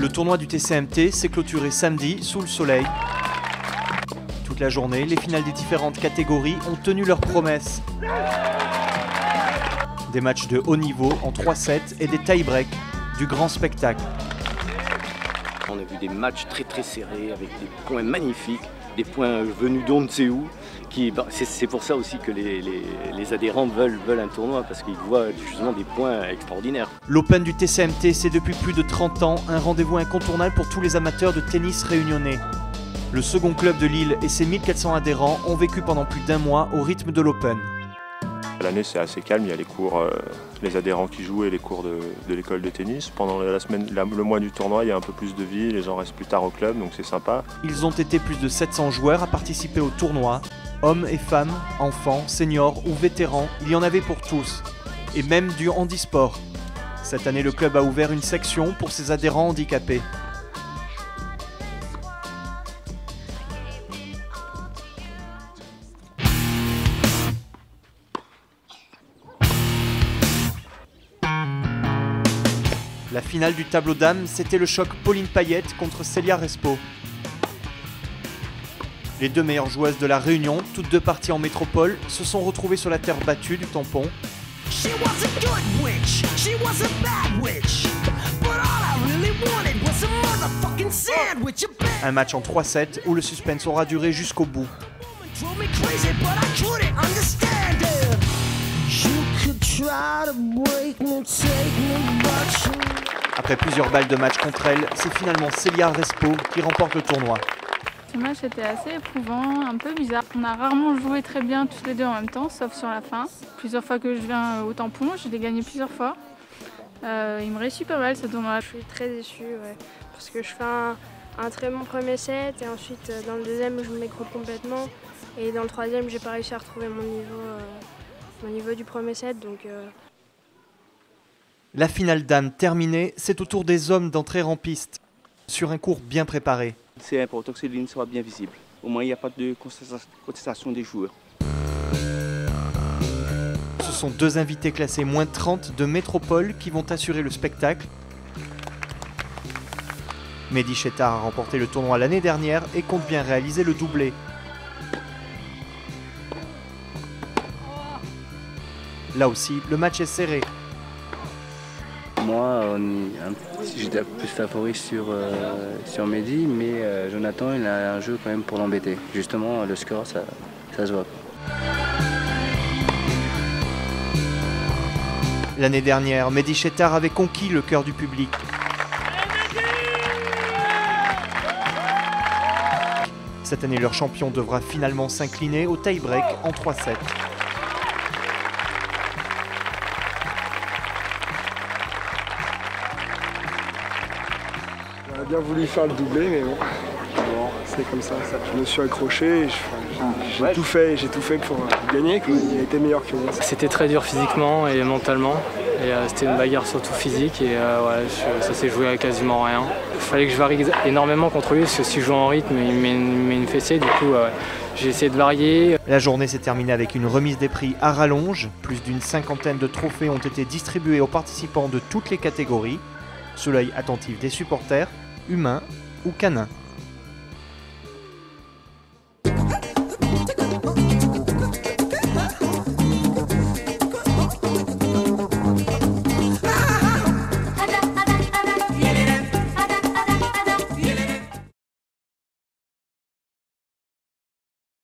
Le tournoi du TCMT s'est clôturé samedi sous le soleil. Toute la journée, les finales des différentes catégories ont tenu leurs promesses. Des matchs de haut niveau en 3-7 et des tie-breaks, du grand spectacle. On a vu des matchs très serrés avec des points magnifiques, des points venus d'on ne sait où. C'est pour ça aussi que les adhérents veulent un tournoi, parce qu'ils voient justement des points extraordinaires. L'Open du TCMT, c'est depuis plus de 30 ans un rendez-vous incontournable pour tous les amateurs de tennis réunionnais. Le second club de Lille et ses 1400 adhérents ont vécu pendant plus d'un mois au rythme de l'Open. L'année c'est assez calme, il y a les cours, les adhérents qui jouent et les cours de l'école de tennis. Pendant la semaine, le mois du tournoi, il y a un peu plus de vie, les gens restent plus tard au club, donc c'est sympa. Ils ont été plus de 700 joueurs à participer au tournoi. Hommes et femmes, enfants, seniors ou vétérans, il y en avait pour tous. Et même du handisport. Cette année, le club a ouvert une section pour ses adhérents handicapés. La finale du tableau dames, c'était le choc Pauline Payette contre Célia Respo. Les deux meilleures joueuses de la Réunion, toutes deux parties en métropole, se sont retrouvées sur la terre battue du tampon. Un match en 3-7 où le suspense aura duré jusqu'au bout. Après plusieurs balles de match contre elle, c'est finalement Célia Respo qui remporte le tournoi. Ce match était assez éprouvant, un peu bizarre. On a rarement joué très bien toutes les deux en même temps, sauf sur la fin. Plusieurs fois que je viens au tampon, je l'ai gagné plusieurs fois. Il me réussit pas mal ce tournoi. Je suis très déçue, ouais, parce que je fais un très bon premier set et ensuite dans le deuxième je m'écroule complètement et dans le troisième j'ai pas réussi à retrouver mon niveau du premier set. Donc, La finale dames terminée, c'est au tour des hommes d'entrer en piste, sur un cours bien préparé. C'est important que ces lignes soient bien visibles. Au moins, il n'y a pas de contestation des joueurs. Ce sont deux invités classés moins 30 de métropole qui vont assurer le spectacle. Mehdi Chettar a remporté le tournoi l'année dernière et compte bien réaliser le doublé. Là aussi, le match est serré. Moi, j'étais plus favori sur Mehdi, mais Jonathan, il a un jeu quand même pour l'embêter. Justement, le score, ça se voit. L'année dernière, Mehdi Chettar avait conquis le cœur du public. Cette année, leur champion devra finalement s'incliner au tie-break en 3-7. J'aurais bien voulu faire le doublé, mais bon, c'est comme ça. Je me suis accroché, j'ai tout fait pour gagner. Il a été meilleur que moi. C'était très dur physiquement et mentalement. Et c'était une bagarre surtout physique et ça s'est joué à quasiment rien. Il fallait que je varie énormément contre lui parce que si je joue en rythme, il met une fessée. Du coup, j'ai essayé de varier. La journée s'est terminée avec une remise des prix à rallonge. Plus d'une cinquantaine de trophées ont été distribués aux participants de toutes les catégories, sous l'œil attentif des supporters, humains ou canins.